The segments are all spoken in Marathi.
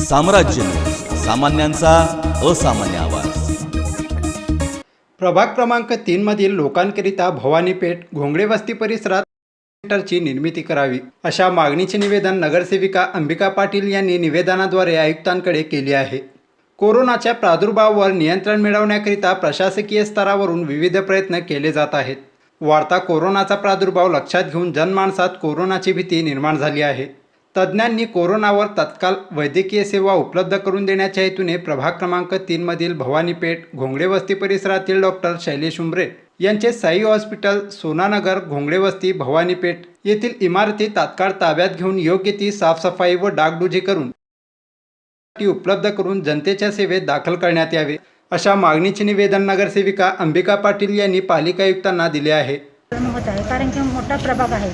साम्राज्य न्यूज, सामान्यांचा असामान्य आवाज। प्रभाग क्रमांक 3 मधील लोकांकरिता भवानीपेठ घोंगडे वस्ती परिसरात सेंटरची निर्मिती करावी अशा मागणीचे निवेदन नगरसेविका अंबिका पाटील यांनी निवेदनाद्वारे आयुक्तांकडे केले आहे। कोरोनाच्या प्रादुर्भावावर नियंत्रण मिळवण्याकरिता प्रशासकीय स्तरावरून विविध प्रयत्न केले जात आहेत। वाढता कोरोनाचा प्रादुर्भाव लक्षात घेऊन जनमानसात कोरोनाची भीती निर्माण झाली आहे। तज्ज्ञांनी कोरोनावर तत्काळ वैद्यकीय सेवा उपलब्ध करून देण्याच्या हेतूने प्रभाग क्रमांक 3 मधील भवानीपेठ घोंगडे वस्ती परिसरातील डॉक्टर शैलेश उमरे यांचे साई हॉस्पिटल सोनानगर घोंगडे वस्ती भवानीपेठ येथील इमारती तात्काळ ताब्यात घेऊन योग्य ती साफसफाई व डागडुजी करून उपलब्ध करून जनतेच्या सेवेत दाखल करण्यात यावे अशा मागणीचे निवेदन नगरसेविका अंबिका पाटील यांनी पालिका आयुक्तांना दिले आहे। कारण की मोठा प्रभाग आहे।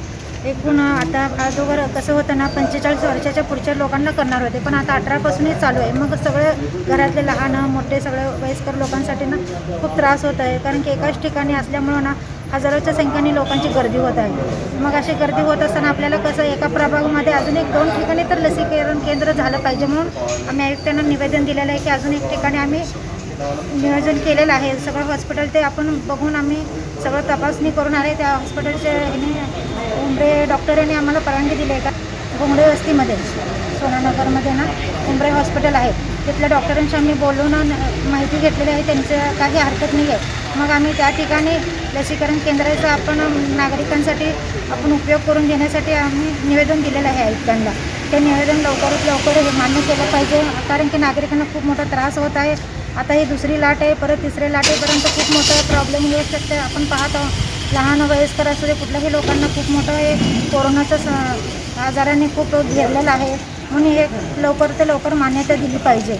एकूण आता अगोदर कसं होतं ना, 45 वर्षाच्या पुढच्या लोकांना करणार होते, पण आता 18 पासूनच चालू आहे। मग सगळे घरातले लहान मोठे सगळे वयस्कर लोकांसाठी ना खूप त्रास होत आहे। कारण की एकाच ठिकाणी असल्यामुळं ना हजारोच्या संख्येने लोकांची गर्दी होत आहे। मग अशी गर्दी होत असताना आपल्याला कसं एका प्रभागामध्ये अजून 1-2 ठिकाणी तर लसीकरण केंद्र झालं पाहिजे, म्हणून आम्ही आयुक्तांना निवेदन दिलेलं आहे की अजून एक ठिकाणी आम्ही नियोजन केलेलं आहे। सगळं हॉस्पिटल ते आपण बघून आम्ही सगळं तपासणी करून आले। त्या हॉस्पिटलचे उमरे डॉक्टर यांनी आम्हाला परवानगी दिली आहे का घोंगडे वस्तीमध्ये सोनानगरमध्ये ना उमरे हॉस्पिटल आहे, तिथल्या डॉक्टरांशी आम्ही बोलून माहिती घेतलेली आहे। त्यांचं काही हरकत नाही आहे। मग आम्ही त्या ठिकाणी लसीकरण केंद्राचा आपण नागरिकांसाठी आपण उपयोग करून घेण्यासाठी आम्ही निवेदन दिलेलं आहे आयुक्तांना। ते निवेदन लवकरात लवकर हे मान्य केलं पाहिजे, कारण की नागरिकांना खूप मोठा त्रास होत आहे। आता ही दुसरी लाट आहे, परत तिसरी लाटेपर्यंत खूप मोठा प्रॉब्लेम येऊ शकते। आपण पाहत आहोत लहान वयस्कर असू दे कुठल्याही लोकांना खूप मोठं हे कोरोनाच्या आजाराने खूप घेरलेलं आहे, म्हणून हे लवकर ते लवकर मान्यता दिली पाहिजे।